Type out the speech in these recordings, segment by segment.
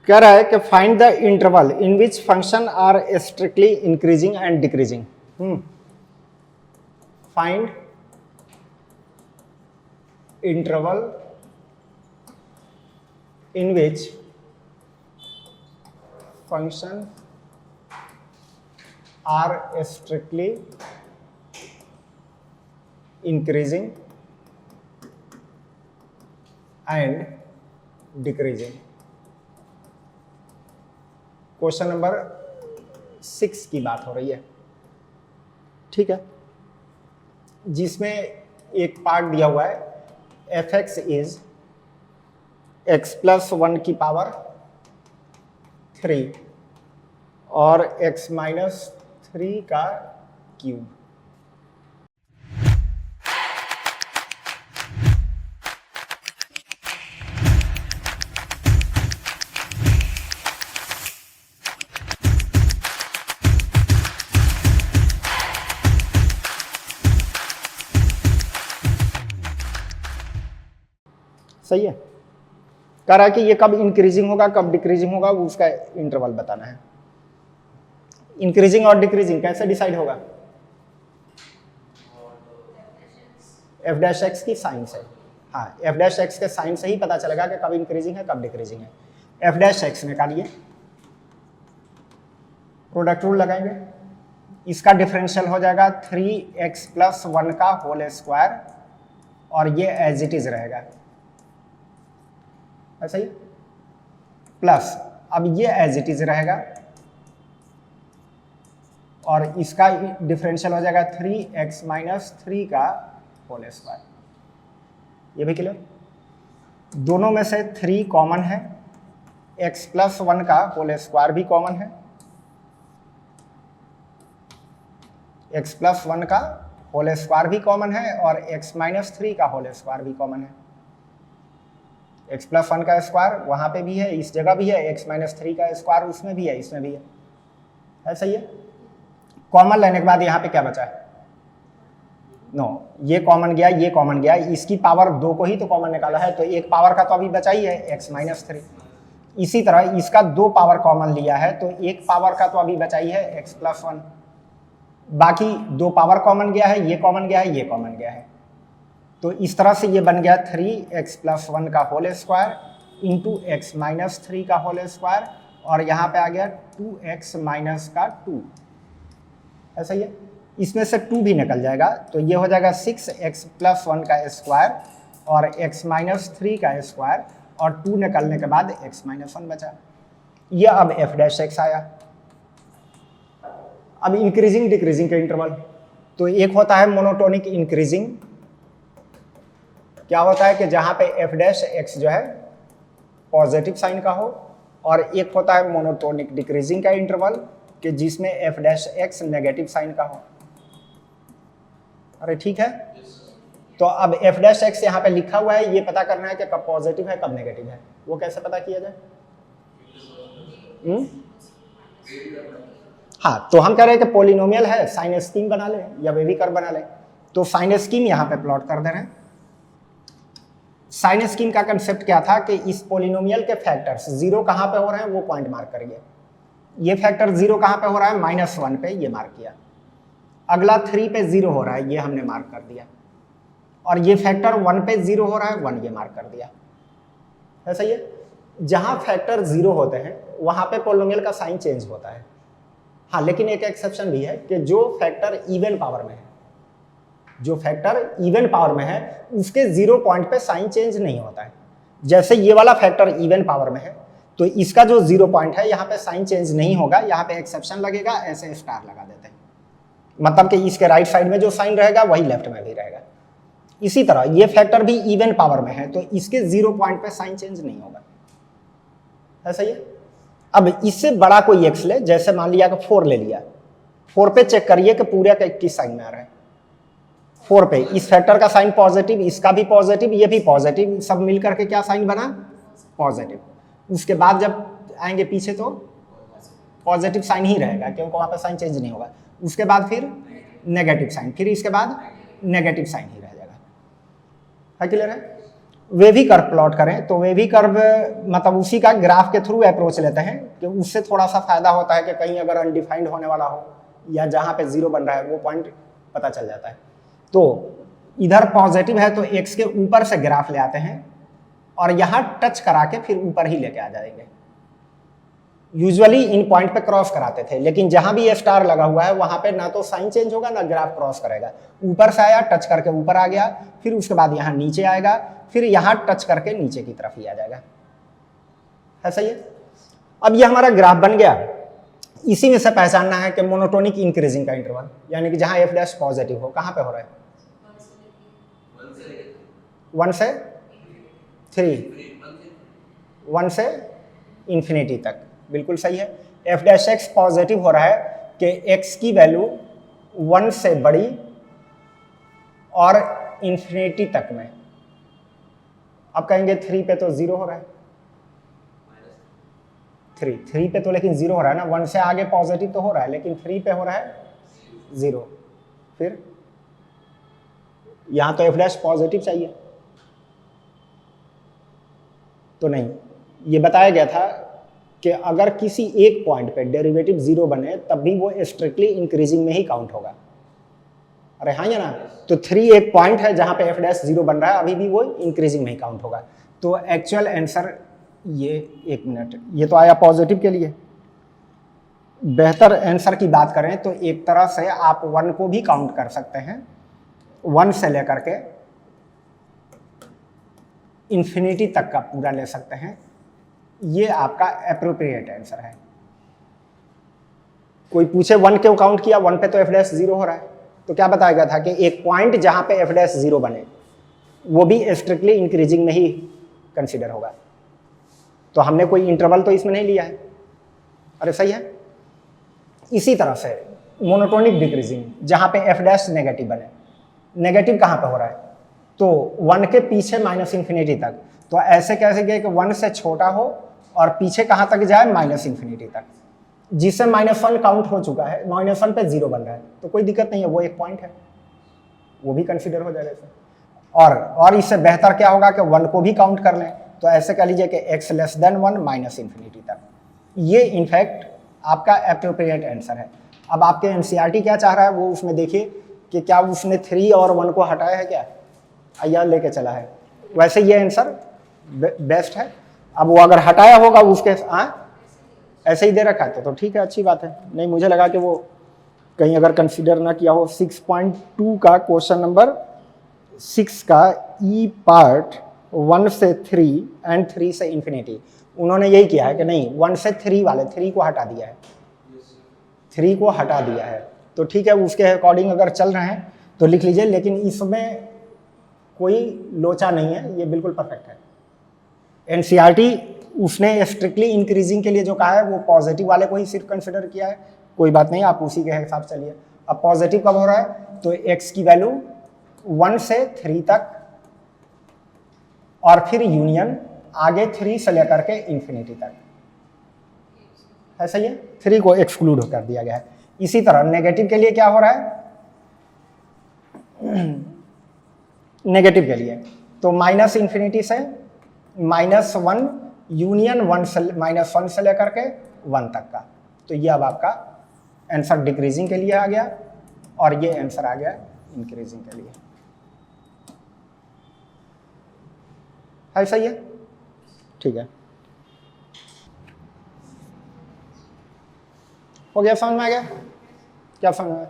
कह रहा है कि find the interval in which function are strictly increasing and decreasing. Find interval in which function are strictly increasing and decreasing. Question number 6 की बात हो रही है, ठीक है, जिसमें एक पार्ट दिया हुआ है F x is x plus 1 की पावर 3 और एक्स माइनस 3 का क्यूब। सही है। कह रहा है कि ये कब इंक्रीजिंग होगा कब डिक्रीजिंग होगा, उसका इंटरवल बताना है। इंक्रीजिंग और डिक्रीजिंग कैसे डिसाइड होगा? एफ डैश एक्स की साइन से। हाँ, एफ डैश एक्स के साइन से ही पता चलेगा कि कब इंक्रीजिंग है कब डिक्रीजिंग है। एफ डैश एक्स निकालिए, प्रोडक्ट रूल लगाएंगे, इसका डिफरेंशियल हो जाएगा 3x प्लस 1 का होल स्क्वायर और ये एज इट इज रहेगा, ऐसा ही, प्लस अब ये एज इट इज रहेगा और इसका डिफरेंशियल हो जाएगा 3x माइनस 3 का होल स्क्वायर। ये भी क्लियर? दोनों में से 3 कॉमन है, x प्लस 1 का होल स्क्वायर भी कॉमन है, x प्लस 1 का होल स्क्वायर भी कॉमन है और x माइनस 3 का होल स्क्वायर भी कॉमन है। x प्लस 1 का स्क्वायर वहां पे भी है, इस जगह भी है, x माइनस 3 का स्क्वायर उसमें भी है, इसमें भी है, ऐसा ही है। कॉमन लेने के बाद यहाँ पे क्या बचा है? नो, ये कॉमन गया, ये कॉमन गया, इसकी पावर 2 को ही तो कॉमन निकाला है, तो एक पावर का तो अभी बचा ही है x माइनस 3। इसी तरह इसका 2 पावर कॉमन लिया है तो एक पावर का तो अभी बचा ही है x प्लस 1, बाकी 2 पावर कॉमन गया है, ये कॉमन गया है, ये कॉमन गया है, तो इस तरह से ये बन गया 3x प्लस 1 का whole square into x minus 3 का होल स्क्वायर और यहाँ पे आ गया 2x माइनस का 2, ऐसा ही है। इसमें से 2 भी निकल जाएगा तो ये हो जाएगा 6x प्लस 1 का स्क्वायर और x माइनस 3 का स्क्वायर और 2 निकलने के बाद x माइनस 1 बचा। ये अब f डैश x आया। अब इंक्रीजिंग डिक्रीजिंग के इंटरवल, तो एक होता है मोनोटोनिक इंक्रीजिंग, क्या होता है कि जहां पे f डैश x जो है पॉजिटिव साइन का हो, और एक होता है मोनोटोनिक डिक्रीजिंग का इंटरवल कि जिसमें f dash x negative sign का हो। अरे ठीक है, तो अब f डैश x यहाँ पे लिखा हुआ है, ये पता करना है कि कब पॉजिटिव है कब नेगेटिव है, वो कैसे पता किया जाए? हाँ, तो हम कह रहे हैं कि पॉलिनोमियल है, साइन स्कीम बना ले या वेवी कर्व बना ले, तो साइन स्कीम यहाँ पे प्लॉट कर दे रहे हैं। साइन स्कीम का कंसेप्ट क्या था कि इस पॉलिनोमियल के फैक्टर्स 0 कहाँ पे हो रहे हैं वो पॉइंट मार्क करिए। ये फैक्टर 0 कहाँ पे हो रहा है? -1 पे, ये मार्क किया। अगला 3 पे 0 हो रहा है, ये हमने मार्क कर दिया। और ये फैक्टर 1 पे 0 हो रहा है, 1 ये मार्क कर दिया। ऐसा ही है, जहाँ फैक्टर 0 होते हैं वहाँ पे पॉलिनोमियल का साइन चेंज होता है। हाँ, लेकिन एक एक्सेप्शन भी है कि जो फैक्टर इवन पावर में है, जो फैक्टर इवन पावर में है उसके 0 पॉइंट पे साइन चेंज नहीं होता है। जैसे ये वाला फैक्टर इवन पावर में है तो इसका जो 0 पॉइंट है यहाँ पे साइन चेंज नहीं होगा, यहाँ पे एक्सेप्शन लगेगा, ऐसे स्टार लगा देते हैं, मतलब कि इसके राइट साइड में जो साइन रहेगा वही लेफ्ट में भी रहेगा। इसी तरह ये फैक्टर भी इवन पावर में है तो इसके 0 पॉइंट पे साइन चेंज नहीं होगा, ऐसा ही है। अब इससे बड़ा कोई x ले, जैसे मान लिया कि 4 ले लिया, 4 पे चेक करिए कि पूरे का 21 साइन में आ रहा है। 4 पे इस फैक्टर का साइन पॉजिटिव, इसका भी पॉजिटिव, ये भी पॉजिटिव, सब मिलकर के क्या साइन बना? पॉजिटिव। उसके बाद जब आएंगे पीछे तो पॉजिटिव साइन ही रहेगा क्योंकि वहाँ पे साइन चेंज नहीं होगा। उसके बाद फिर नेगेटिव साइन, फिर इसके बाद नेगेटिव साइन ही रह जाएगा। है क्लियर है? वेवी कर्व प्लॉट करें तो वेवी कर्व मतलब उसी का ग्राफ के थ्रू अप्रोच लेते हैं कि उससे थोड़ा सा फायदा होता है कि कहीं अगर अनडिफाइंड होने वाला हो या जहाँ पे जीरो बन रहा है वो पॉइंट पता चल जाता है। तो इधर पॉजिटिव है तो एक्स के ऊपर से ग्राफ ले आते हैं और यहाँ टच करा के फिर ऊपर ही लेके आ जाएंगे। यूजुअली इन पॉइंट पे क्रॉस कराते थे, लेकिन जहां भी ये स्टार लगा हुआ है वहां पे ना तो साइन चेंज होगा ना ग्राफ क्रॉस करेगा। ऊपर से आया, टच करके ऊपर आ गया, फिर उसके बाद यहाँ नीचे आएगा, फिर यहाँ टच करके नीचे की तरफ ही आ जाएगा। है सही है। अब ये हमारा ग्राफ बन गया। इसी में से पहचानना है कि मोनोटोनिक इंक्रीजिंग का इंटरवल, यानी कि जहां एफ डैश पॉजिटिव हो, कहां पे हो रहा है? 1 से 3, 1 से इंफिनिटी तक। बिल्कुल सही है। एफ डैश एक्स पॉजिटिव हो रहा है कि एक्स की वैल्यू 1 से बड़ी और इंफिनिटी तक में। अब कहेंगे 3 पे तो 0 हो रहा है, 3 पे तो लेकिन 0 हो रहा है ना। 1 से आगे पॉजिटिव तो हो रहा है लेकिन 3 पे हो रहा है 0। फिर यहां तो एफ डैश पॉजिटिव चाहिए, तो नहीं। ये बताया गया था कि अगर किसी एक पॉइंट पे डेरिवेटिव 0 बने तब भी वो स्ट्रिक्टली इंक्रीजिंग में ही काउंट होगा। अरे हाँ या ना। तो 3 एक पॉइंट है जहां पे एफ डैश 0 बन रहा है, अभी भी वो इंक्रीजिंग में ही काउंट होगा। तो एक्चुअल आंसर ये, एक मिनट, ये तो आया पॉजिटिव के लिए। बेहतर आंसर की बात करें तो एक तरह से आप 1 को भी काउंट कर सकते हैं, 1 से लेकर के इंफिनिटी तक का पूरा ले सकते हैं। ये आपका एप्रोप्रिएट आंसर है। कोई पूछे 1 क्यों काउंट किया, 1 पे तो एफ डैश 0 हो रहा है, तो क्या बताया गया था कि एक पॉइंट जहां पे एफ डैश 0 बने वो भी स्ट्रिक्टली इंक्रीजिंग में ही कंसीडर होगा। तो हमने कोई इंटरवल तो इसमें नहीं लिया है। अरे सही है। इसी तरह से मोनोटोनिक डिक्रीजिंग जहां पे एफ डैश नेगेटिव बने, नेगेटिव कहां पे हो रहा है? तो 1 के पीछे माइनस इंफिनिटी तक। तो ऐसे कैसे गए कि 1 से छोटा हो और पीछे कहां तक जाए? माइनस इंफिनिटी तक, जिससे -1 काउंट हो चुका है, -1 पे 0 बन रहा है, तो कोई दिक्कत नहीं है, वो एक पॉइंट है, वो भी कंसीडर हो जाएगा इसे। और इससे बेहतर क्या होगा कि 1 को भी काउंट कर लें। तो ऐसे कह लीजिए कि x less than 1 minus infinity तक। ये इनफैक्ट आपका एप्रोप्रिएट आंसर है। अब आपके एनसीईआरटी क्या चाह रहा है वो उसमें देखिए कि क्या उसने 3 और 1 को हटाया है क्या, या लेके चला है। वैसे ये आंसर बेस्ट है। अब वो अगर हटाया होगा उसके ऐसे ही दे रखा है तो ठीक है, अच्छी बात है। नहीं, मुझे लगा कि वो कहीं अगर कंसीडर ना किया हो। 6.2 का क्वेश्चन नंबर 6 का ई पार्ट 1 से 3 एंड 3 से इंफिनिटी, उन्होंने यही किया है कि नहीं 1 से 3 वाले 3 को हटा दिया है, 3 को हटा दिया है। तो ठीक है, उसके अकॉर्डिंग अगर चल रहे हैं तो लिख लीजिए, लेकिन इसमें कोई लोचा नहीं है, ये बिल्कुल परफेक्ट है। एनसीईआरटी उसने स्ट्रिक्टली इंक्रीजिंग के लिए जो कहा है वो पॉजिटिव वाले को ही सिर्फ कंसिडर किया है। कोई बात नहीं, आप उसी के हिसाब से चलिए। अब पॉजिटिव कब हो रहा है? तो x की वैल्यू 1 से 3 तक और फिर यूनियन आगे 3 से लेकर के इंफिनिटी तक है। सही है, 3 को एक्सक्लूड कर दिया गया है। इसी तरह नेगेटिव के लिए क्या हो रहा है? नेगेटिव के लिए तो माइनस इंफिनिटी से -1 यूनियन 1 से -1 से लेकर के 1 तक का। तो ये अब आपका आंसर डिक्रीजिंग के लिए आ गया और ये आंसर आ गया इंक्रीजिंग के लिए। है सही है, ठीक है, हो गया, समझ में आ गया? क्या समझ में?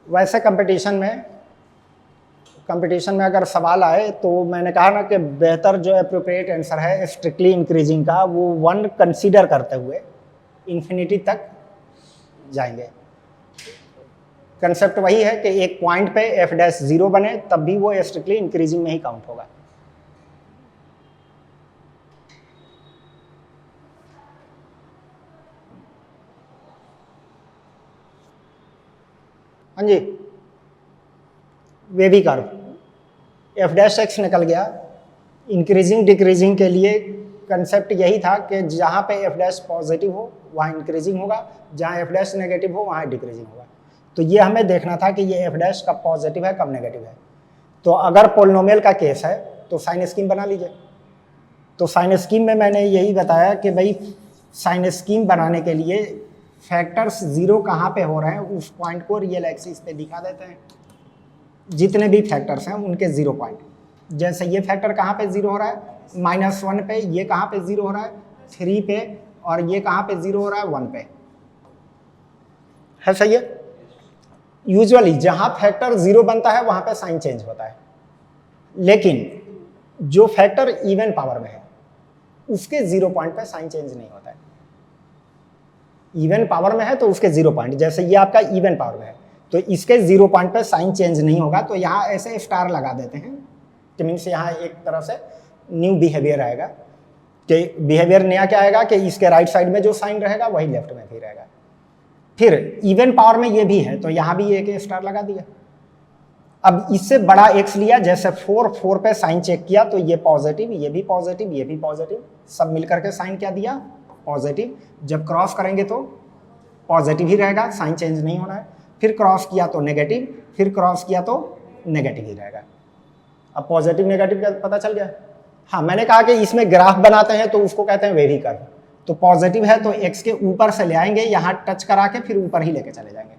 वैसे कंपटीशन में अगर सवाल आए तो मैंने कहा ना कि बेहतर जो एप्रोप्रिएट आंसर है स्ट्रिक्टली इंक्रीजिंग का, वो 1 कंसीडर करते हुए इंफिनिटी तक जाएंगे। कंसेप्ट वही है कि एक पॉइंट पे एफ डैश 0 बने तब भी वो स्ट्रिक्टली इंक्रीजिंग में ही काउंट होगा। हाँ जी, wavy curve f dash x निकल गया। इंक्रीजिंग डिक्रीजिंग के लिए कंसेप्ट यही था कि जहाँ पे एफ डैश पॉजिटिव हो वहाँ इंक्रीजिंग होगा, जहाँ एफ डैश नेगेटिव हो वहाँ डिक्रीजिंग होगा। तो ये हमें देखना था कि ये एफ डैश कब पॉजिटिव है कब नेगेटिव है। तो अगर पोलिनोमियल का केस है तो साइन स्कीम बना लीजिए। तो साइन स्कीम में मैंने यही बताया कि भाई साइन स्कीम बनाने के लिए फैक्टर्स जीरो कहाँ पे हो रहे हैं उस पॉइंट को रियल एक्सिस पे दिखा देते हैं। जितने भी फैक्टर्स हैं उनके जीरो पॉइंट, जैसे ये फैक्टर कहाँ पे जीरो हो रहा है -1 पे, ये कहाँ पे जीरो हो रहा है 3 पे, और ये कहाँ पे जीरो हो रहा है 1 पे है। सही है। यूजुअली जहां फैक्टर जीरो बनता है वहां पे साइन चेंज होता है, लेकिन जो फैक्टर इवन पावर में है उसके जीरो पॉइंट पे साइन चेंज नहीं होता है। इवन पावर में है तो उसके जीरो पॉइंट, जैसे ये आपका इवन पावर में है तो इसके जीरो पॉइंट पे साइन चेंज नहीं होगा, तो यहाँ ऐसे स्टार लगा देते हैं कि मीन्स यहाँ एक तरह से न्यू बिहेवियर आएगा कि बिहेवियर नया क्या आएगा कि इसके राइट साइड में जो साइन रहेगा वही लेफ्ट में भी रहेगा। फिर इवन पावर में ये भी है तो यहाँ भी एक स्टार लगा दिया। अब इससे बड़ा x लिया, जैसे 4 पे साइन चेक किया तो ये पॉजिटिव, ये भी पॉजिटिव, ये भी पॉजिटिव, सब मिलकर के साइन क्या दिया पॉजिटिव। जब क्रॉस करेंगे तो पॉजिटिव ही रहेगा, साइन चेंज नहीं होना है। फिर क्रॉस किया तो नेगेटिव, फिर क्रॉस किया तो नेगेटिव ही रहेगा। अब पॉजिटिव नेगेटिव का पता चल गया। हाँ, मैंने कहा कि इसमें ग्राफ बनाते हैं तो उसको कहते हैं वेवी कर्व। तो पॉजिटिव है तो x के ऊपर से ले आएंगे, यहाँ टच करा के फिर ऊपर ही लेके चले जाएंगे।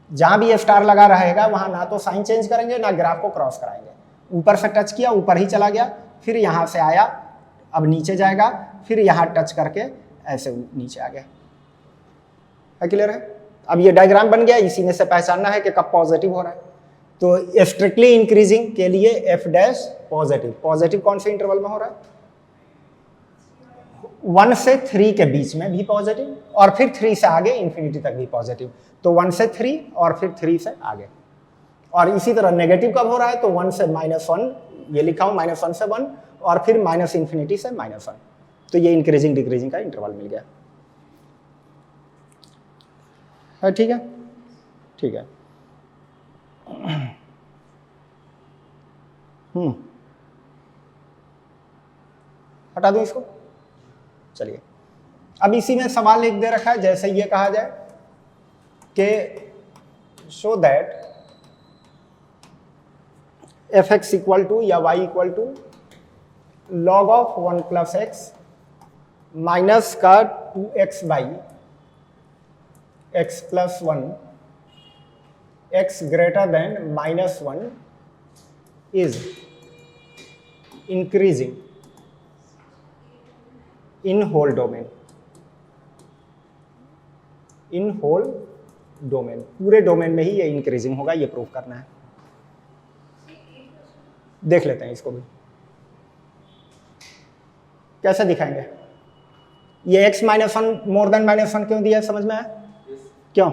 जहां भी स्टार लगा रहेगा वहां ना तो साइन चेंज करेंगे ना ग्राफ को क्रॉस कराएंगे। ऊपर से टच किया ऊपर ही चला गया, फिर यहाँ से आया अब नीचे जाएगा, फिर यहाँ टच करके ऐसे नीचे आ गया। क्लियर है। अब ये डायग्राम बन गया, इसी में से पहचानना है कि कब पॉजिटिव हो रहा है। तो स्ट्रिक्टली इंक्रीजिंग के लिए f डैश पॉजिटिव, पॉजिटिव कौन से इंटरवल में हो रहा है 1 से 3 के बीच में भी पॉजिटिव, और फिर 3 से आगे इंफिनिटी तक भी पॉजिटिव। तो 1 से 3 और फिर 3 से आगे। और इसी तरह नेगेटिव कब हो रहा है तो 1 से -1, ये लिखा हूं -1 से 1, और फिर माइनस इंफिनिटी से -1। तो ये इंक्रीजिंग डिक्रीजिंग का इंटरवल मिल गया है। ठीक है, ठीक है। हटा दूं इसको। चलिए, अब इसी में सवाल लिख दे रखा है, जैसे ये कहा जाए कि show that f(x) equal to या y equal to log of 1 + x minus का 2x by x + 1 x greater than -1 is increasing in whole domain. In whole domain, पूरे डोमेन में ही ये इंक्रीजिंग होगा, ये प्रूफ करना है। देख लेते हैं इसको भी कैसे दिखाएंगे। ये x -1 मोर देन -1 क्यों दिया है, समझ में आया? क्यों?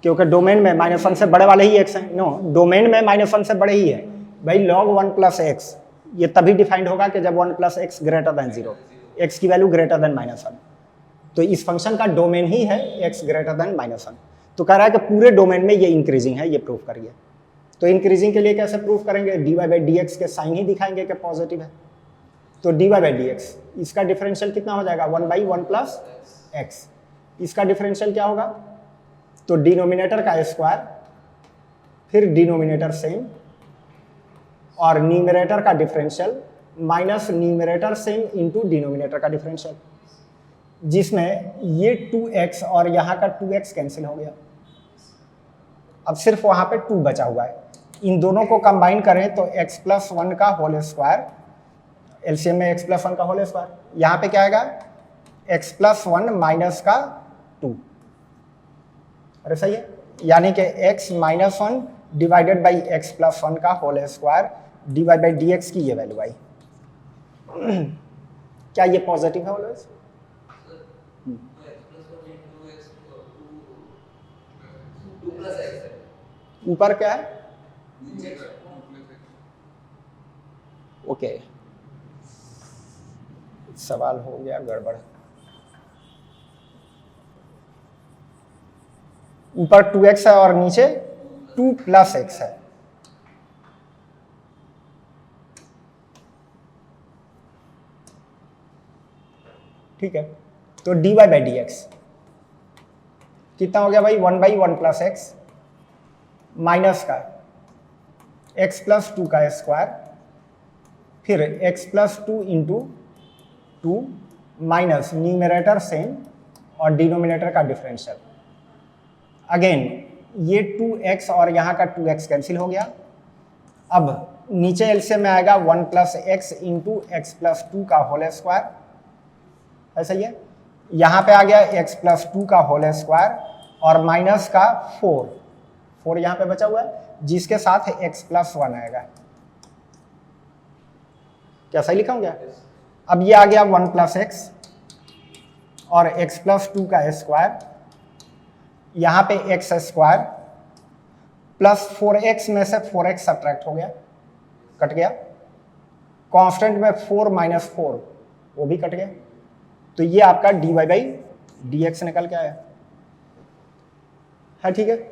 क्योंकि डोमेन में -1 से बड़े वाले ही x हैं। नो, डोमेन में -1 से बड़े ही है भाई। log 1 + x ये तभी डिफाइंड होगा कि जब 1 + x ग्रेटर देन 0, x की वैल्यू ग्रेटर देन -1। तो इस फंक्शन का डोमेन ही है x ग्रेटर देन -1। तो कह रहा है कि पूरे डोमेन में ये इंक्रीजिंग है, ये प्रूफ करिए। तो इंक्रीजिंग के लिए कैसे प्रूफ करेंगे, dy/dx के साइन ही दिखाएंगे कि पॉजिटिव है। तो dy/dx इसका डिफरेंशियल कितना हो जाएगा 1/1 + x। इसका डिफरेंशियल क्या होगा तो डिनोमिनेटर का स्क्वायर, फिर डिनोमिनेटर सेम, और न्यूमरेटर का differential minus numerator same into denominator का डिफरेंशियल, जिसमें ये 2x और यहाँ का 2x कैंसिल हो गया। अब सिर्फ वहाँ पे 2 बचा हुआ है। इन दोनों को कंबाइन करें तो x + 1 का होल स्क्वायर, एलसीएम में x + 1 का होल स्क्वायर, यहाँ पे क्या आएगा x + 1 माइनस का 2। अरे सही है, यानी कि x - 1 डिवाइडेड बाई x + 1 का होल स्क्वायर dy/dx की ये वैल्यू आई। क्या ये पॉजिटिव है ऑलवेज? ऊपर क्या है ओके, सवाल हो गया गड़बड़। ऊपर 2x है और नीचे 2 + x है। ठीक है, तो dy/dx कितना हो गया भाई 1/1 + x माइनस का x प्लस 2 का स्क्वायर, फिर x plus 2 into 2 minus numerator same और डिनोमिनेटर का डिफरेंशियल। अगेन ये 2x और यहाँ का 2x कैंसिल हो गया। अब नीचे एलसीएम में आएगा 1 plus x into x plus 2 का होल स्क्वायर, ऐसा ही है। यहाँ पे आ गया x प्लस 2 का होल स्क्वायर और माइनस का 4 यहाँ पे बचा हुआ है, जिसके साथ x प्लस 1 आएगा। क्या सही लिखा हूँ क्या? अब ये आ गया 1 प्लस एक्स और x प्लस 2 का स्क्वायर, यहाँ पे x स्क्वायर प्लस 4x में से 4x सब्ट्रैक्ट हो गया, कट गया। कांस्टेंट में 4 माइनस 4 वो भी कट गया, तो ये आपका dy बाई डी एक्स निकल के आया है। ठीक है,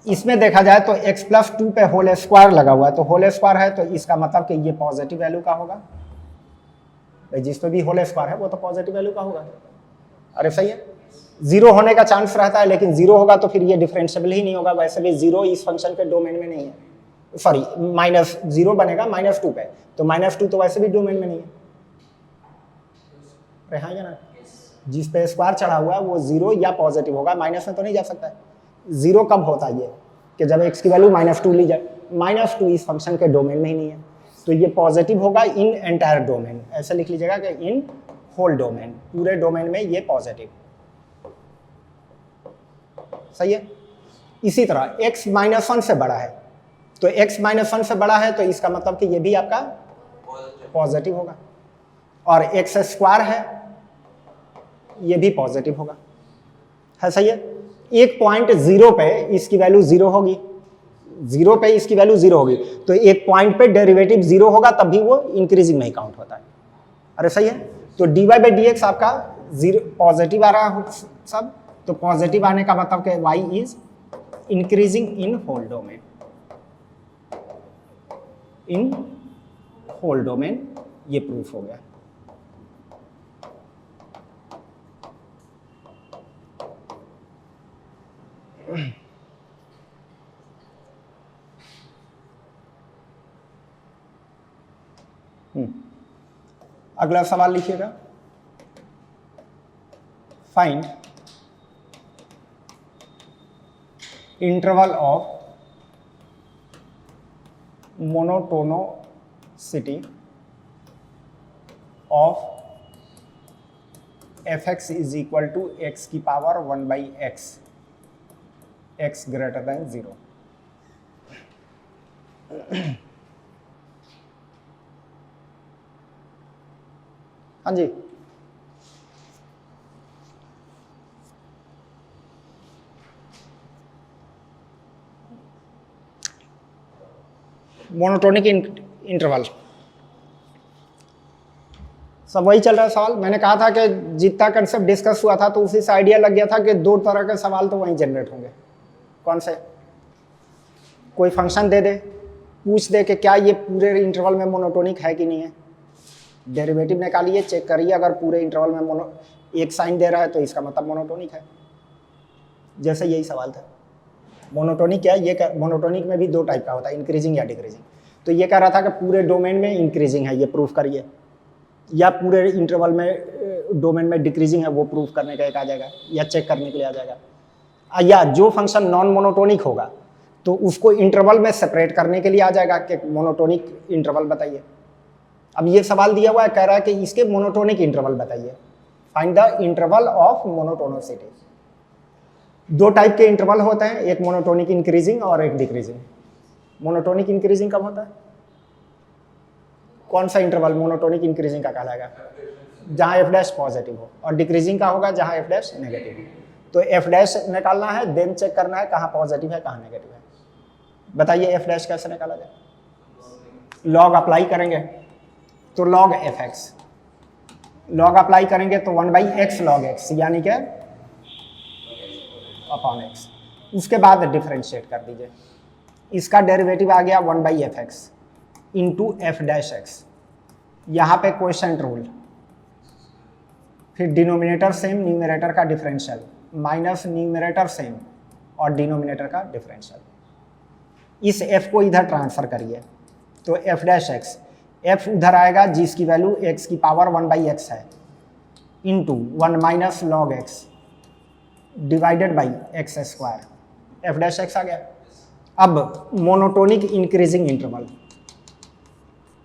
इसमें देखा जाए तो x प्लस 2 पे होल स्क्वायर लगा हुआ है, तो होल स्क्वायर है तो इसका मतलब कि ये पॉजिटिव वैल्यू का होगा। भाई जिस पे भी होल स्क्वायर है वो तो पॉजिटिव वैल्यू का होगा। अरे सही है, जीरो होने का चांस रहता है, लेकिन जीरो होगा तो फिर ये डिफरेंशिएबल ही नहीं होगा। वैसे भी जीरो इस फंक्शन के डोमेन में नहीं है, सॉरी माइनस जीरो बनेगा -2 पे, तो -2 तो वैसे भी डोमेन में नहीं है। अरे हाँ या ना, जिस पे स्क्वायर चढ़ा हुआ है वो जीरो या पॉजिटिव होगा, माइनस में तो नहीं जा सकता है। जीरो कब होता है ये, कि जब x की वैल्यू -2 ली जाए। -2 इस फंक्शन के डोमेन में ही नहीं है, तो ये पॉजिटिव होगा इन एंटायर डोमेन। ऐसे लिख लीजिएगा कि इन होल डोमेन, पूरे डोमेन में ये पॉजिटिव। सही है। इसी तरह x -1 से बड़ा है, तो x -1 से बड़ा है तो इसका मतलब कि ये भी आपका पॉजिटिव होगा, और x स्क्वायर है ये भी पॉजिटिव होगा, है सही है। एक पॉइंट 0 पे इसकी वैल्यू 0 होगी, 0 पे इसकी वैल्यू 0 होगी, तो एक पॉइंट पे डेरिवेटिव 0 होगा तब भी वो इंक्रीजिंग में काउंट होता है। अरे सही है, तो dy बाई डी एक्स आपका 0 पॉजिटिव आ रहा है सब, तो पॉजिटिव आने का मतलब कि y is increasing in whole domain, in whole domain, ये प्रूफ हो गया। अगला सवाल लिखिएगा, find interval of monotonicity of fx is equal to x की power 1/x, x greater than 0। हाँ जी, मोनोटोनिक इंटरवल सब वही चल रहा है सवाल। मैंने कहा था कि जितना कंसेप्ट डिस्कस हुआ था तो उसी से आइडिया लग गया था कि दो तरह के सवाल तो वहीं जनरेट होंगे। कौन से? कोई फंक्शन दे दे, पूछ दे कि क्या ये पूरे इंटरवल में मोनोटोनिक है कि नहीं है, डेरिवेटिव निकालिए, चेक करिए, अगर पूरे इंटरवल में एक साइन दे रहा है तो इसका मतलब मोनोटोनिक है। जैसे यही सवाल था, मोनोटोनिक क्या है, ये मोनोटोनिक में भी दो टाइप का होता है, इंक्रीजिंग या डिक्रीजिंग। तो ये कह रहा था कि पूरे डोमेन में इंक्रीजिंग है, ये प्रूफ करिए, या पूरे इंटरवल में डोमेन में डिक्रीजिंग है, वो प्रूफ करने का एक आ जाएगा, या चेक करने के लिए आ जाएगा। या जो फंक्शन नॉन मोनोटोनिक होगा तो उसको इंटरवल में सेपरेट करने के लिए आ जाएगा कि मोनोटोनिक इंटरवल बताइए। अब ये सवाल दिया हुआ है, कह रहा है कि इसके मोनोटोनिक इंटरवल बताइए, find the interval of monotonicity. दो टाइप के इंटरवल होते हैं, एक मोनोटोनिक इंक्रीजिंग और एक डिक्रीजिंग। मोनोटोनिक इंक्रीजिंग कब होता है? कौन सा इंटरवल मोनोटोनिक इंक्रीजिंग का कहलाएगा? जहां एफ डैश पॉजिटिव हो, और डिक्रीजिंग का होगा जहां एफ डैश नेगेटिव हो। तो एफ डैश निकालना है, देन चेक करना है कहाँ पॉजिटिव है कहाँ नेगेटिव है। बताइए एफ डैश कैसे निकाला जाए? लॉग अप्लाई करेंगे तो log F x, log apply करेंगे तो 1/x log x, यानी कि अपॉन x। उसके बाद डिफरेंशिएट कर दीजिए, इसका डेरिवेटिव आ गया 1/fx into F dash x. यहाँ पे क्वेश्चन रूल, फिर डिनोमिनेटर सेम, न्यूमरेटर का डिफरेंशियल, माइनस न्यूमरेटर सेम और डिनोमिनेटर का डिफरेंशियल। इस f को इधर ट्रांसफर करिए तो f डैश एक्स, f उधर आएगा जिसकी वैल्यू x की पावर 1/x है into 1 minus log x divided by x square, f dash x आ गया। अब मोनोटोनिक इंक्रीजिंग इंटरवल,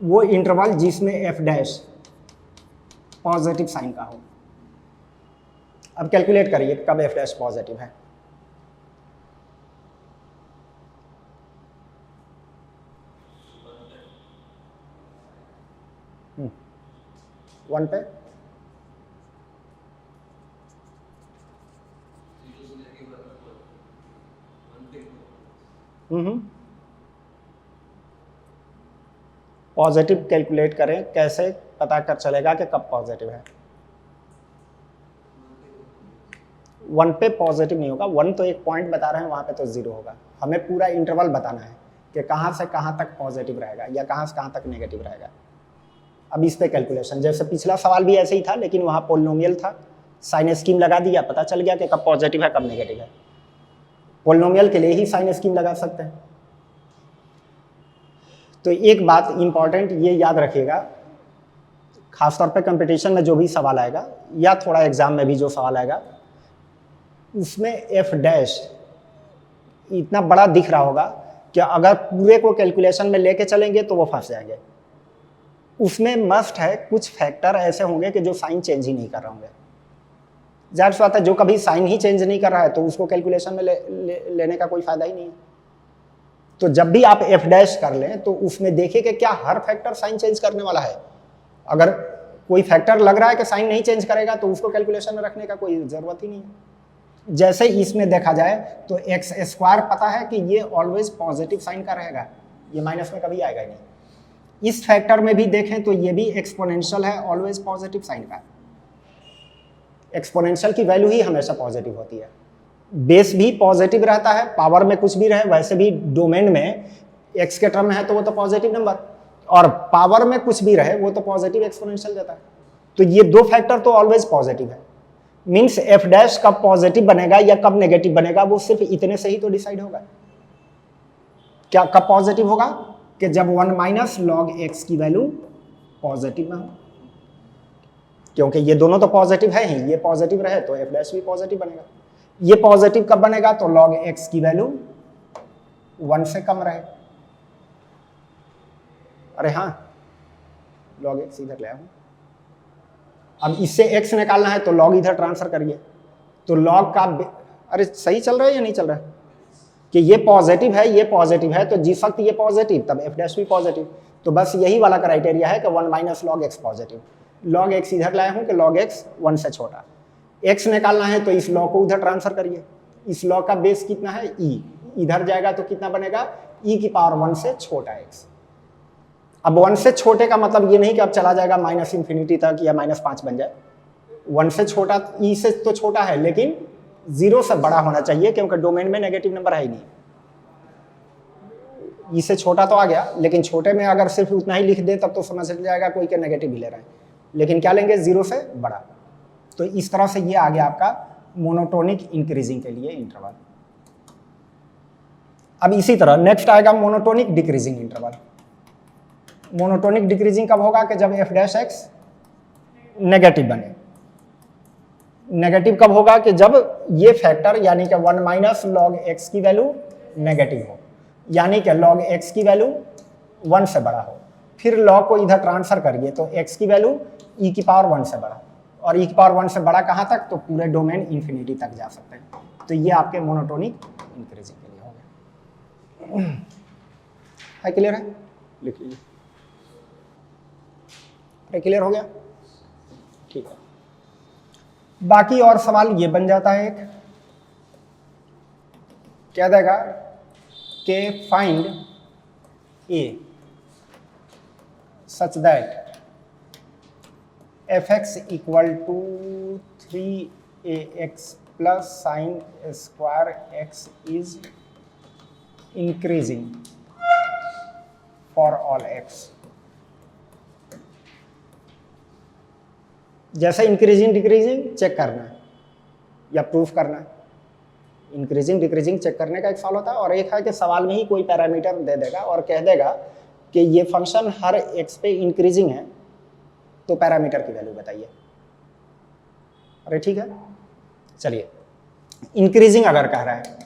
वो इंटरवल जिसमें f डैश पॉजिटिव साइन का हो। अब कैलकुलेट करिए कब f डैश पॉजिटिव है। वन पे पॉजिटिव कैलकुलेट करें, कैसे पता कर चलेगा कि कब पॉजिटिव है। 1 पे पॉजिटिव नहीं होगा, 1 तो एक पॉइंट बता रहे हैं, वहां पे तो 0 होगा। हमें पूरा इंटरवल बताना है कि कहां से कहां तक पॉजिटिव रहेगा या कहां से कहां तक नेगेटिव रहेगा। अब इस पे कैलकुलेशन, जैसे पिछला सवाल भी ऐसे ही था लेकिन वहां पोलिनोमियल था, साइन स्कीम लगा दिया, पता चल गया कि कब पॉजिटिव है कब नेगेटिव है। पोलिनोमियल के लिए ही साइन स्कीम लगा सकते हैं। तो एक बात इंपॉर्टेंट ये याद रखिएगा, खासतौर पे कंपटीशन में जो भी सवाल आएगा या थोड़ा एग्जाम में भी जो सवाल आएगा, उसमें एफ डैश इतना बड़ा दिख रहा होगा कि अगर पूरे को कैलकुलेशन में लेके चलेंगे तो वो फंस जाएंगे। उसमें मस्ट है कुछ फैक्टर ऐसे होंगे कि जो साइन चेंज ही नहीं कर रहे होंगे। जाहिर सी बात है, जो कभी साइन ही चेंज नहीं कर रहा है तो उसको कैलकुलेशन में लेने का कोई फायदा ही नहीं है। तो जब भी आप एफ डैश कर लें तो उसमें देखिए कि क्या हर फैक्टर साइन चेंज करने वाला है। अगर कोई फैक्टर लग रहा है कि साइन नहीं चेंज करेगा तो उसको कैलकुलेशन में रखने का कोई जरूरत ही नहीं है। जैसे इसमें देखा जाए तो एक्स स्क्वायर पता है कि ये ऑलवेज पॉजिटिव साइन का रहेगा, ये माइनस में कभी आएगा ही नहीं। इस फैक्टर में भी देखें तो ये भी एक्सपोनेंशियल है, ऑलवेज पॉजिटिव साइन का। एक्सपोनेंशियल की वैल्यू ही हमेशा पॉजिटिव होती है। बेस भी पॉजिटिव रहता है, पावर में कुछ भी रहे, वैसे भी डोमेन में एक्स के टर्म है तो वो तो पॉजिटिव नंबर, और पावर में कुछ भी रहे वो तो पॉजिटिव एक्सपोनेंशियल देता है। तो ये दो फैक्टर तो ऑलवेज पॉजिटिव है। मीन्स एफ डैश कब पॉजिटिव बनेगा या कब नेगेटिव बनेगा वो सिर्फ इतने से ही तो डिसाइड होगा। क्या कब पॉजिटिव होगा? कि जब 1 माइनस लॉग एक्स की वैल्यू पॉजिटिव में हो, क्योंकि ये दोनों तो पॉजिटिव है ही, ये पॉजिटिव रहे तो एफ डैश भी पॉजिटिव बनेगा। ये पॉजिटिव कब बनेगा? तो लॉग एक्स की वैल्यू 1 से कम रहे। अरे हाँ, लॉग एक्स इधर ले आऊं। अब इससे x निकालना है तो log इधर ट्रांसफर करिए, तो log का, अरे सही चल रहा है या नहीं चल रहा है? कि ये पॉजिटिव है, ये पॉजिटिव है, तो जिस वक्त ये पॉजिटिव तब f डैश भी पॉजिटिव। तो बस यही वाला क्राइटेरिया है कि 1 minus log x positive. log x इधर लाया हूं कि log x 1 से छोटा। x निकालना है तो इस log को उधर ट्रांसफर करिए। इस log का बेस कितना है? e, इधर जाएगा तो कितना बनेगा? e की पावर 1 से छोटा x। अब 1 से छोटे का मतलब ये नहीं कि अब चला जाएगा माइनस इन्फिनिटी तक या -5 बन जाए। 1 से छोटा, ई से तो छोटा है लेकिन 0 से बड़ा होना चाहिए, क्योंकि डोमेन में नेगेटिव नंबर है ही नहीं। ई से छोटा तो आ गया, लेकिन छोटे में अगर सिर्फ उतना ही लिख दे तब तो समझ जाएगा कोई के नेगेटिव ही ले रहा है, लेकिन क्या लेंगे? 0 से बड़ा। तो इस तरह से ये आ गया आपका मोनोटोनिक इंक्रीजिंग के लिए इंटरवल। अब इसी तरह नेक्स्ट आएगा monotonic decreasing interval. Monotonic decreasing कब होगा? कि जब एफ डैश एक्स नेगेटिव बने। नेगेटिव कब होगा? कि जब ये फैक्टर यानी कि 1 माइनस लॉग एक्स की वैल्यू नेगेटिव हो, यानी कि लॉग एक्स की वैल्यू 1 से बड़ा हो। फिर लॉग को इधर ट्रांसफर करिए तो एक्स की वैल्यू ई की पावर 1 से बड़ा, और ई की पावर 1 से बड़ा कहाँ तक? तो पूरे डोमेन इन्फिनिटी तक जा सकते हैं। तो ये आपके मोनोटोनिक इंक्रीजिंग के लिए हो गया। है क्लियर है? लिख लीजिए। क्लियर हो गया? ठीक है। बाकी और सवाल ये बन जाता है, एक क्या देगा कि find a such that f x equal to 3ax plus sine square x is increasing for all x. जैसे इंक्रीजिंग डिक्रीजिंग चेक करना है या प्रूफ करना है, इंक्रीजिंग डिक्रीजिंग चेक करने का एक सवाल होता है, और एक है कि सवाल में ही कोई पैरामीटर दे देगा और कह देगा कि ये फंक्शन हर x पे इंक्रीजिंग है, तो पैरामीटर की वैल्यू बताइए। अरे ठीक है, चलिए इंक्रीजिंग अगर कह रहा है,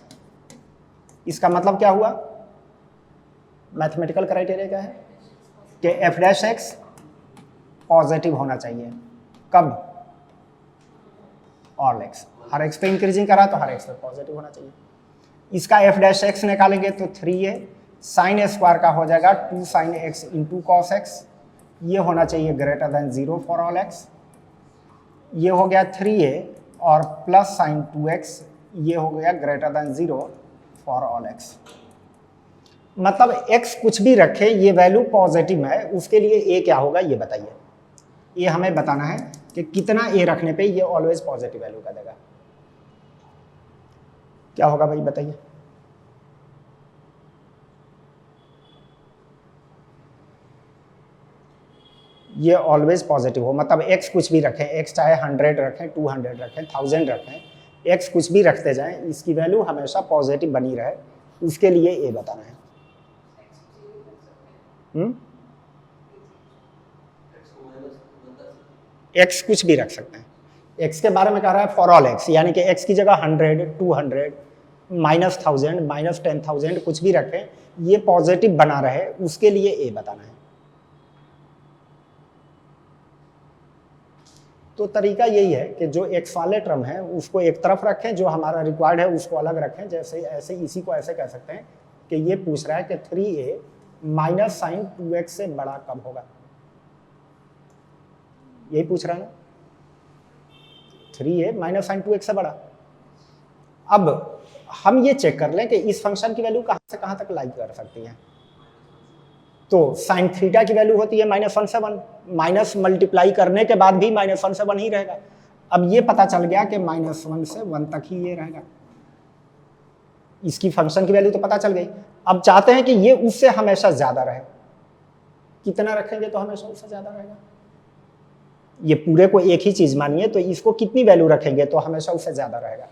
इसका मतलब क्या हुआ, मैथमेटिकल क्राइटेरिया क्या है कि एफ डैश एक्स पॉजिटिव होना चाहिए। कब? ऑल एक्स, हर एक्स पे इंक्रीजिंग करा तो हर एक्स पे पॉजिटिव होना चाहिए। इसका एफ डैश एक्स निकालेंगे तो 3a साइन स्क्वायर का हो जाएगा 2 sine x into cos x, ये होना चाहिए greater than 0 for all x. ये हो गया 3a और प्लस साइन 2x, ये हो गया greater than 0 for all x. मतलब x कुछ भी रखे ये वैल्यू पॉजिटिव है, उसके लिए a क्या होगा ये बताइए। ये हमें बताना है कि कितना a रखने पे ये ऑलवेज पॉजिटिव वैल्यू का देगा। क्या होगा भाई बताइए। ये ऑलवेज पॉजिटिव हो, मतलब x कुछ भी रखें, x चाहे 100 रखें, 200 रखें, 1000 रखें, x कुछ भी रखते जाएं, इसकी वैल्यू हमेशा पॉजिटिव बनी रहे, उसके लिए a बताना है। x कुछ भी रख सकते हैं, x के बारे में कह रहा है फॉर ऑल x, यानी कि x की जगह 100, 200, -1000, -10,000 कुछ भी रखें, ये पॉजिटिव बना रहे, उसके लिए a बताना है। तो तरीका यही है कि जो x वाले टर्म है उसको एक तरफ रखें, जो हमारा रिक्वायर्ड है उसको अलग रखें। जैसे ऐसे इसी को ऐसे कह सकते हैं कि ये पूछ रहा है कि 3a माइनस साइन 2x से बड़ा कब होगा, यही पूछ रहा है ना, 3a माइनस साइन 2x से बड़ा। अब हम ये चेक कर लें कि इस फंक्शन की वैल्यू कहां से कहां तक लाई कर सकती है। तो साइन थीटा की वैल्यू होती है -1 से 1, माइनस मल्टीप्लाई करने के बाद भी -1 से 1 ही रहेगा। अब ये पता चल गया कि -1 से 1 तक ही ये रहेगा, इसकी फंक्शन की वैल्यू तो पता चल गई। अब चाहते हैं कि ये उससे हमेशा ज्यादा रहे, कितना रखेंगे तो हमेशा उससे ज्यादा रहेगा। ये पूरे को एक ही चीज मानिए, तो इसको कितनी वैल्यू रखेंगे तो हमेशा उससे ज्यादा रहेगा।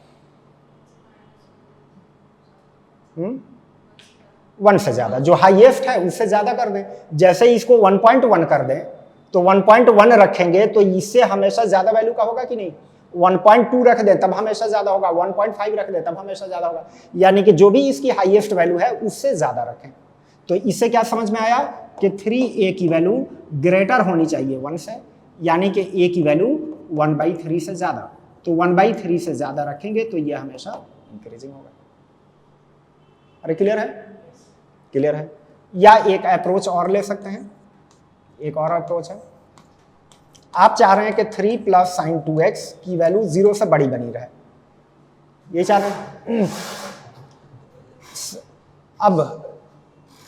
1 से ज्यादा, जो हाईएस्ट है उससे ज्यादा कर दें। जैसे इसको 1.1 कर दें तो 1.1 रखेंगे तो इससे हमेशा ज्यादा वैल्यू का होगा कि नहीं। 1.2 रख दें तब हमेशा ज्यादा होगा, 1.5 रख दें तब हमेशा ज्यादा होगा, यानी कि जो भी इसकी हाईएस्ट वैल्यू है उससे ज्यादा रखें। तो इससे क्या समझ में आया कि 3a की वैल्यू ग्रेटर होनी चाहिए 1 से, यानी कि a की वैल्यू 1/3 से ज्यादा। तो 1/3 से ज्यादा रखेंगे तो ये हमेशा इंक्रीजिंग होगा। अरे क्लियर है? क्लियर है। या एक अप्रोच और ले सकते हैं, एक और अप्रोच है, आप चाह रहे हैं कि 3 प्लस साइन 2x की वैल्यू 0 से बड़ी बनी रहे, ये चाह रहे हैं। अब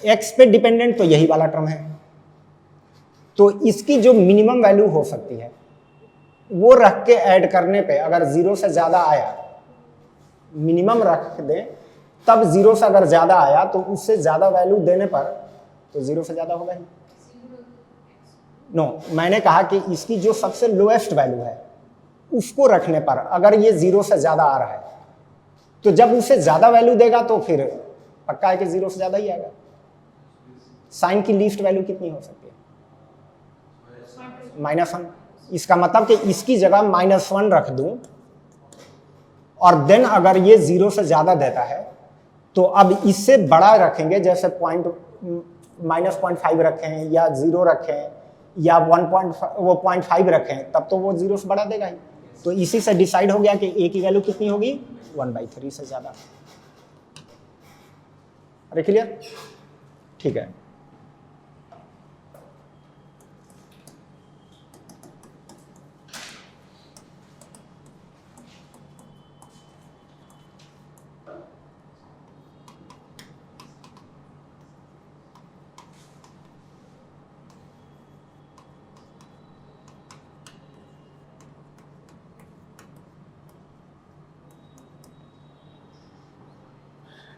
x पे डिपेंडेंट तो यही वाला टर्म है, तो इसकी जो मिनिमम वैल्यू हो सकती है वो रख के ऐड करने पे अगर 0 से ज्यादा आया, मिनिमम रख दें, तब 0 से अगर ज्यादा आया तो उससे ज्यादा वैल्यू देने पर तो 0 से ज्यादा होगा ही। नो, मैंने कहा कि इसकी जो सबसे लोएस्ट वैल्यू है उसको रखने पर अगर ये 0 से ज्यादा आ रहा है तो जब उससे ज्यादा वैल्यू देगा तो फिर पक्का है कि 0 से ज्यादा ही आएगा। साइन की लीस्ट वैल्यू कितनी हो सकती है? -1। इसका मतलब कि इसकी जगह -1 रख दूं और देन अगर ये 0 से ज्यादा देता है तो अब इससे बड़ा रखेंगे, जैसे -0.5 रखें या 0 रखें या 0.5 रखें, तब तो वो 0 से बड़ा देगा ही। तो इसी से डिसाइड हो गया कि a की वैल्यू कितनी होगी, 1/3 से ज्यादा। अरे क्लियर? ठीक है।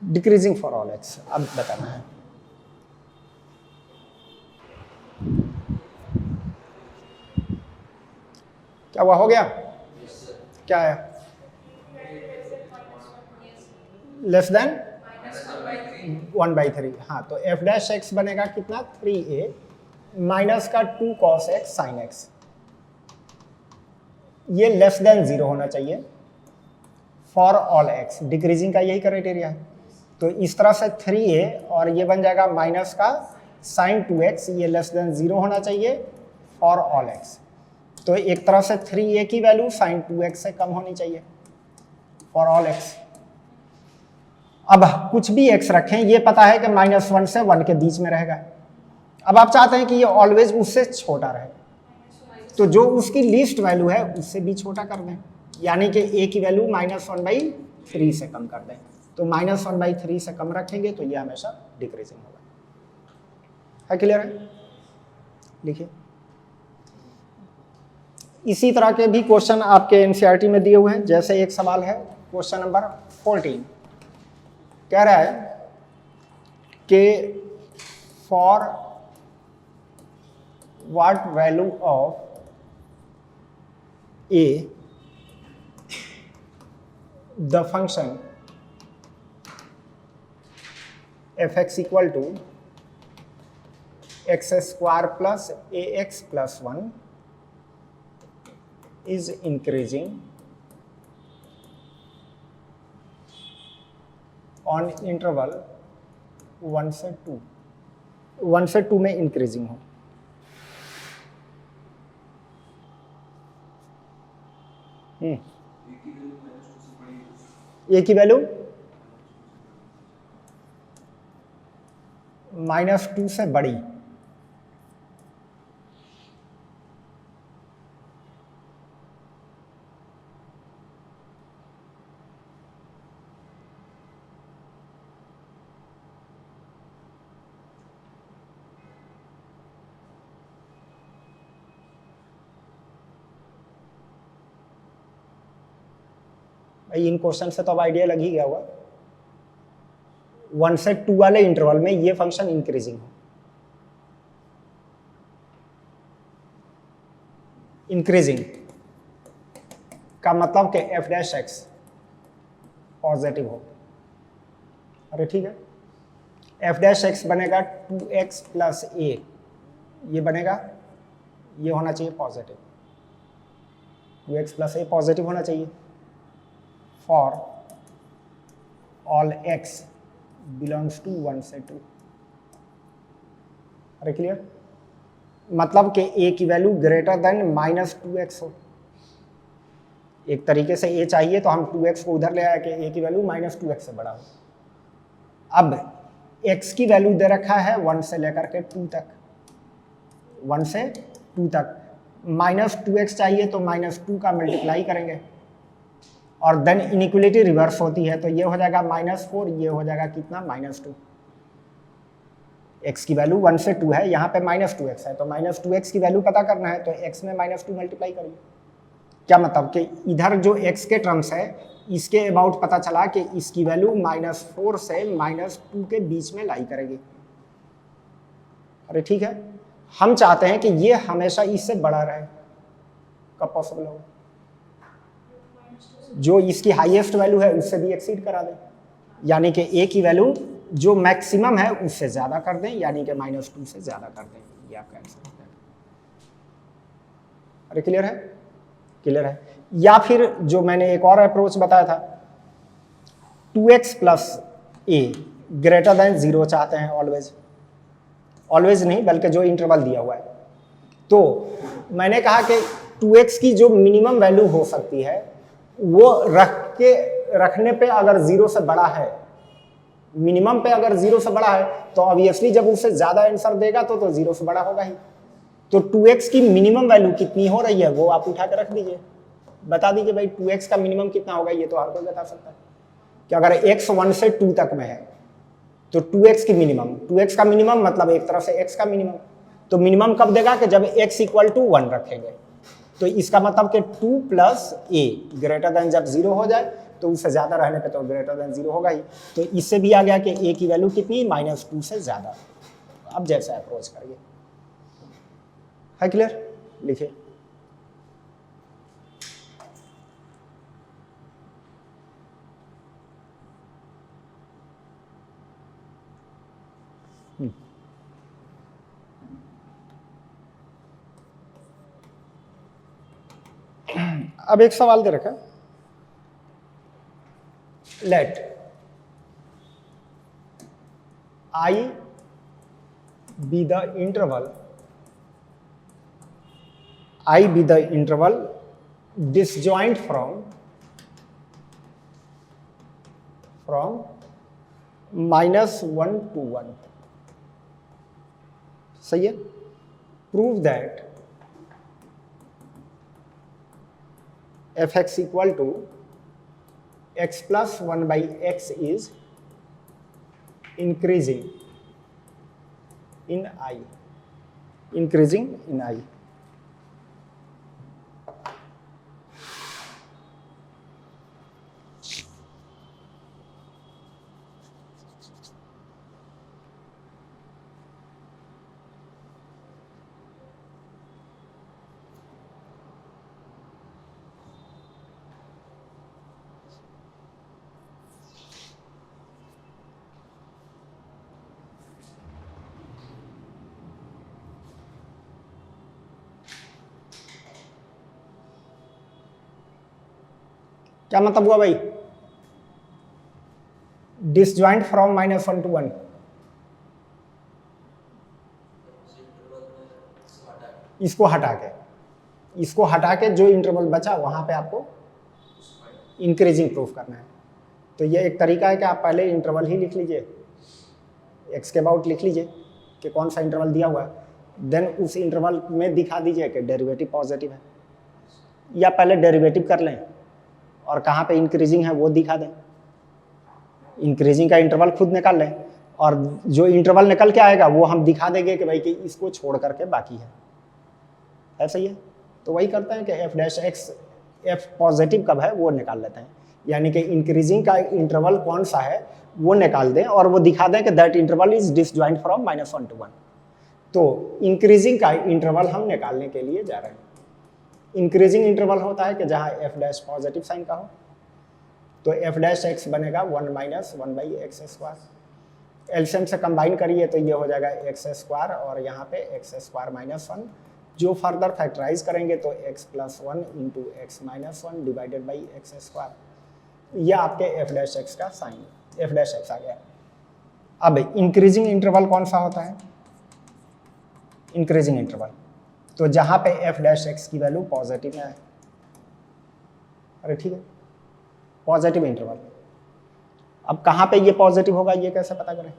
डिक्रीजिंग फॉर ऑल एक्स अब बताना है। क्या हुआ, हो गया? क्या है? Less than 1/3। हाँ, तो एफ डैश एक्स बनेगा कितना 3a माइनस का 2 cos x sin x, ये लेस देन 0 होना चाहिए फॉर ऑल x, डिक्रीजिंग का यही क्राइटेरिया है। तो इस तरह से 3a और ये बन जाएगा माइनस का sin 2x, ये लेस देन 0 होना चाहिए फॉर ऑल x। तो एक तरह से 3a की वैल्यू sin 2x से कम होनी चाहिए फॉर ऑल x। अब कुछ भी x रखें, ये पता है कि -1 से 1 के बीच में रहेगा। अब आप चाहते हैं कि ये ऑलवेज उससे छोटा रहे, तो जो उसकी लीस्ट वैल्यू है उससे भी छोटा कर दें, यानी कि a की वैल्यू -1/3 से कम कर दें। तो -1/3 से कम रखेंगे तो ये हमेशा डिक्रीजिंग होगा। है क्लियर है? लिखिए। इसी तरह के भी क्वेश्चन आपके एनसीईआरटी में दिए हुए हैं। जैसे एक सवाल है क्वेश्चन नंबर 14, कह रहा है कि for what value of a the function f(x) equal to x square plus ax plus 1 is increasing on interval 1 से 2, 1 से 2 में इंक्रीजिंग हो। ए की वैल्यू -2 से बड़ी, इन क्वेश्चन से तो अब आइडिया लग ही गया होगा। 1 से 2 वाले इंटरवल में ये फंक्शन इंक्रीजिंग हो। इंक्रीजिंग का मतलब कि एफ डैश एक्स पॉजिटिव हो। अरे ठीक है, एफ डैश एक्स बनेगा 2x प्लस a, ये बनेगा, ये होना चाहिए positive, 2x plus a positive होना चाहिए for all x belongs to 1 से 2। अरे क्लियर? मतलब कि a की वैल्यू ग्रेटर देन -2x हो। एक तरीके से a चाहिए तो हम 2x को उधर ले आए कि a की वैल्यू -2x से बड़ा हो। अब x की वैल्यू दे रखा है 1 से लेकर के 2 तक, 1 से 2 तक, -2x चाहिए तो -2 का मल्टीप्लाई करेंगे और देन इनइक्वलिटी रिवर्स होती है, तो ये हो जाएगा -4, ये हो जाएगा कितना -2। x की वैल्यू 1 से 2 है, यहाँ पे -2x है, तो -2x की वैल्यू पता करना है तो x में -2 मल्टीप्लाई करिए। क्या मतलब कि इधर जो x के टर्म्स है इसके अबाउट पता चला कि इसकी वैल्यू -4 से -2 के बीच में लाई करेगी। अरे ठीक है, हम चाहते हैं कि ये हमेशा इससे बड़ा रहे। कब पॉसिबल होगा? जो इसकी हाईएस्ट वैल्यू है उससे भी एक्सीड करा दें, यानी कि a की वैल्यू जो मैक्सिमम है उससे ज्यादा कर दें, यानी कि -2 से ज्यादा कर दें। ये आपका आंसर है। अरे क्लियर है? क्लियर है। या फिर जो मैंने एक और अप्रोच बताया था, 2x plus a greater than 0 चाहते हैं ऑलवेज, ऑलवेज नहीं बल्कि जो इंटरवल दिया हुआ है। तो मैंने कहा कि 2x की जो मिनिमम वैल्यू हो सकती है वो रखने पे अगर 0 से बड़ा है, मिनिमम पे अगर 0 से बड़ा है तो ऑब्वियसली जब उससे ज्यादा आंसर देगा तो 0 से बड़ा होगा ही। तो 2x की मिनिमम वैल्यू कितनी हो रही है वो आप उठा के रख दीजिए, बता दीजिए भाई 2x का मिनिमम कितना होगा। ये तो हर कोई बता सकता है कि अगर x 1 से 2 तक में है तो 2x की मिनिमम, 2x का मिनिमम मतलब एक तरफ से x का मिनिमम, तो मिनिमम कब देगा कि जब x इक्वल टू 1 रखेंगे। तो इसका मतलब कि 2 प्लस a ग्रेटर देन जब 0 हो जाए तो उससे ज्यादा रहने पे तो ग्रेटर देन 0 होगा ही। तो इससे भी आ गया कि a की वैल्यू कितनी, -2 से ज्यादा। अब जैसे अप्रोच करिए। है क्लियर? लिखिए। अब एक सवाल दे रखा, late I be the interval disjoint from -1 to 1. सही है। Prove that fx equal to x plus 1 by x is increasing in I. Increasing in I. क्या मतलब हुआ भाई? डिसजॉइंट फ्रॉम -1 to 1, इसको हटा के जो इंटरवल बचा वहां पे आपको इंक्रीजिंग प्रूफ करना है। तो ये एक तरीका है कि आप पहले इंटरवल ही लिख लीजिए, एक्स के अबाउट लिख लीजिए कि कौन सा इंटरवल दिया हुआ है, देन उस इंटरवल में दिखा दीजिए कि डेरिवेटिव पॉजिटिव है, या पहले डेरिवेटिव कर लें और कहाँ पे इंक्रीजिंग है वो दिखा दें, इंक्रीजिंग का इंटरवल खुद निकाल लें और जो इंटरवल निकल के आएगा वो हम दिखा देंगे कि भाई कि इसको छोड़ करके बाकी है सही है। तो वही करते हैं कि f dash x f positive कब है वो निकाल लेते हैं, यानी कि इंक्रीजिंग का इंटरवल कौन सा है वो निकाल दें और वो दिखा दें कि that interval is disjoint from -1 to 1। तो इंक्रीजिंग का इंटरवल हम निकालने के लिए जा रहे हैं। इंक्रीजिंग इंटरवल होता है कि जहां f डैश पॉजिटिव साइन का हो, तो f डैश एक्स बनेगा 1 - 1 by x स्क्वायर। एलसीएम से कंबाइन करिए तो ये हो जाएगा x स्क्वायर और यहाँ पे x स्क्वायर -1, जो फर्दर फैक्टराइज करेंगे तो x + 1 × x - 1 divided by x square. ये आपके f डैश एक्स का साइन, f डैश एक्स आ गया। अब इंक्रीजिंग इंटरवल कौन सा होता है? इंक्रीजिंग इंटरवल तो जहां पे f डैश एक्स की वैल्यू पॉजिटिव में आए, अरे ठीक है, पॉजिटिव इंटरवल। अब कहां पे ये पॉजिटिव होगा ये कैसे पता करें?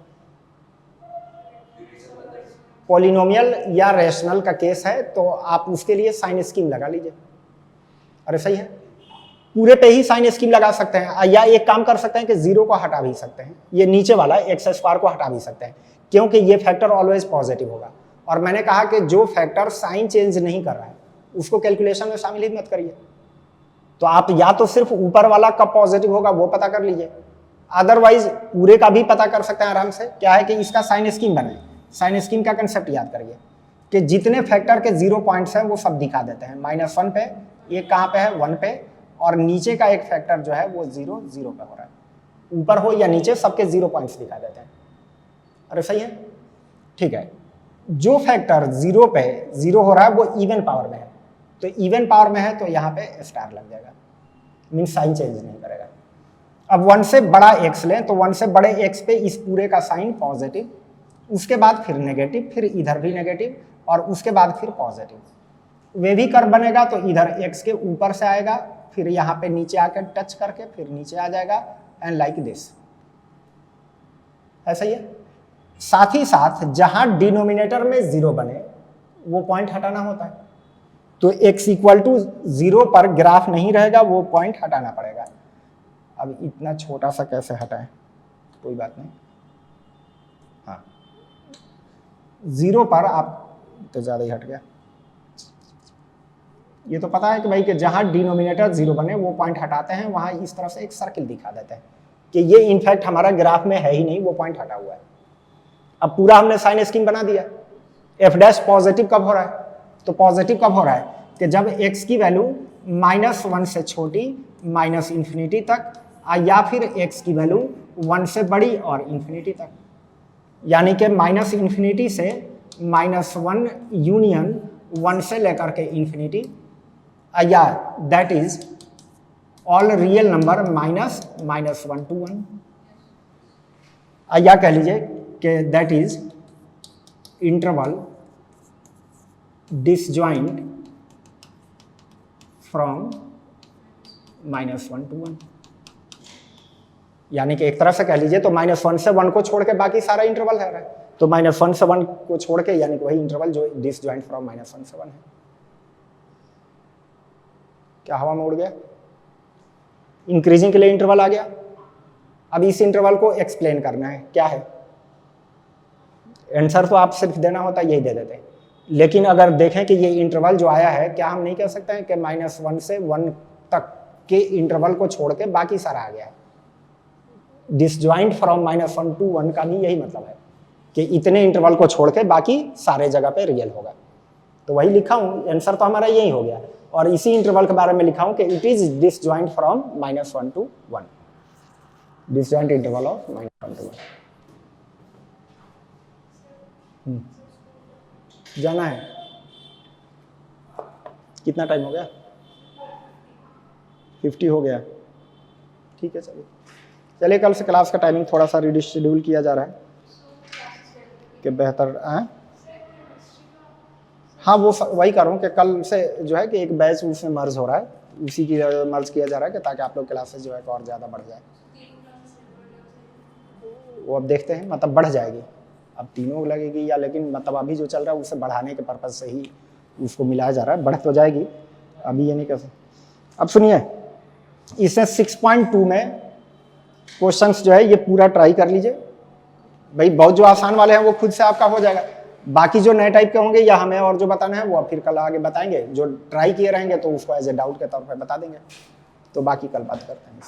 पॉलिनोमियल या रैशनल का केस है तो आप उसके लिए साइन स्कीम लगा लीजिए। अरे सही है, पूरे पे ही साइन स्कीम लगा सकते हैं, या एक काम कर सकते हैं कि 0 को हटा भी सकते हैं, ये नीचे वाला x स्क्वायर को हटा भी सकते हैं, क्योंकि ये फैक्टर ऑलवेज पॉजिटिव होगा। और मैंने कहा कि जो फैक्टर साइन चेंज नहीं कर रहा है उसको कैलकुलेशन में शामिल ही मत करिए। तो आप या तो सिर्फ ऊपर वाला कब पॉजिटिव होगा वो पता कर लीजिए, अदरवाइज पूरे का भी पता कर सकते हैं आराम से। क्या है कि इसका साइन स्कीम बनाए, साइन स्कीम का कंसेप्ट याद करिए कि जितने फैक्टर के 0 पॉइंट्स हैं वो सब दिखा देते हैं। -1 पे, एक कहाँ पे है 1 पे, और नीचे का एक फैक्टर जो है वो 0 0 पे हो रहा है, ऊपर हो या नीचे सबके 0 पॉइंट्स दिखा देते हैं। अरे सही है, ठीक है। जो फैक्टर 0 पे 0 हो रहा है वो इवन पावर में है, तो इवन पावर में है तो यहाँ पे स्टार लग जाएगा, मीन साइन चेंज नहीं करेगा। अब 1 से बड़ा x लें तो 1 से बड़े x पे इस पूरे का साइन पॉजिटिव, उसके बाद फिर नेगेटिव, फिर इधर भी नेगेटिव और उसके बाद फिर पॉजिटिव। वे भी कर्व बनेगा तो इधर x के ऊपर से आएगा, फिर यहाँ पे नीचे आकर टच करके फिर नीचे आ जाएगा, एंड लाइक दिस। ऐसा ही है। साथ ही साथ जहां डिनोमिनेटर में 0 बने वो पॉइंट हटाना होता है, तो x = 0 पर ग्राफ नहीं रहेगा, वो पॉइंट हटाना पड़ेगा। अब इतना छोटा सा कैसे हटाएं, कोई बात नहीं, हाँ 0 पर आप तो ज़्यादा ही हट गया। ये तो पता है कि भाई कि जहां डिनोमिनेटर 0 बने वो पॉइंट हटाते हैं, वहां इस तरफ से एक सर्किल दिखा देते हैं कि ये इनफैक्ट हमारा ग्राफ में है ही नहीं, वो पॉइंट हटा हुआ है। अब पूरा हमने साइन स्कीम बना दिया। f डैश पॉजिटिव कब हो रहा है? तो पॉजिटिव कब हो रहा है कि जब x की वैल्यू -1 से छोटी -∞ तक, या फिर x की वैल्यू 1 से बड़ी और ∞ तक, यानी कि -∞ से -1 यूनियन 1 से लेकर के ∞, या that is all real number minus 1 to 1, या कह लीजिए कि that is interval disjoint from -1 to 1, यानी कि एक तरह से कह लीजिए तो -1 से 1 को छोड़ के बाकी सारा इंटरवल है, तो -1 से 1 को छोड़ के यानी कि वही इंटरवल जो डिसजॉइंट फ्रॉम -1 से 1 है। क्या हवा में उड़ गया? इंक्रीजिंग के लिए इंटरवल आ गया। अब इस इंटरवल को एक्सप्लेन करना है, क्या है? आंसर तो आप सिर्फ देना होता यही दे देते, लेकिन अगर देखें कि ये इंटरवल जो आया है, क्या हम नहीं कह सकते हैं कि -1 से 1 तक के इंटरवल को छोड़ के बाकी सारा आ गया है। डिसजॉइंट फ्रॉम -1 to 1 का भी यही मतलब है कि इतने इंटरवल को छोड़ के बाकी सारे जगह पे रियल होगा। तो वही लिखा हूँ, आंसर तो हमारा यही हो गया, और इसी इंटरवल के बारे में लिखा हूँ कि it is disjoint from -1 to 1, disjoint interval of -1 to 1। जाना है? कितना टाइम हो गया? 50 हो गया। ठीक है, चलिए कल से क्लास का टाइमिंग थोड़ा सा रिशेड्यूल किया जा रहा है कि बेहतर है। हाँ, वो वही कर रहा हूँ कि कल से जो है कि एक बैच उसमें मर्ज हो रहा है, उसी की मर्ज किया जा रहा है कि ताकि आप लोग क्लासेस जो है और ज़्यादा बढ़ जाए। वो अब देखते हैं, मतलब बढ़ जाएगी, अब तीनों लगेगी या, लेकिन मतलब अभी जो चल रहा है उसे बढ़ाने के पर्पज़ से ही उसको मिलाया जा रहा है, बढ़ तो जाएगी, अभी ये नहीं कर सकते। अब सुनिए, इससे 6.2 में क्वेश्चंस जो है ये पूरा ट्राई कर लीजिए भाई, बहुत जो आसान वाले हैं वो खुद से आपका हो जाएगा, बाकी जो नए टाइप के होंगे या हमें और जो बताना है वो फिर कल आगे बताएंगे, जो ट्राई किए रहेंगे तो उसको एज ए डाउट के तौर पर बता देंगे। तो बाकी कल बात करते हैं।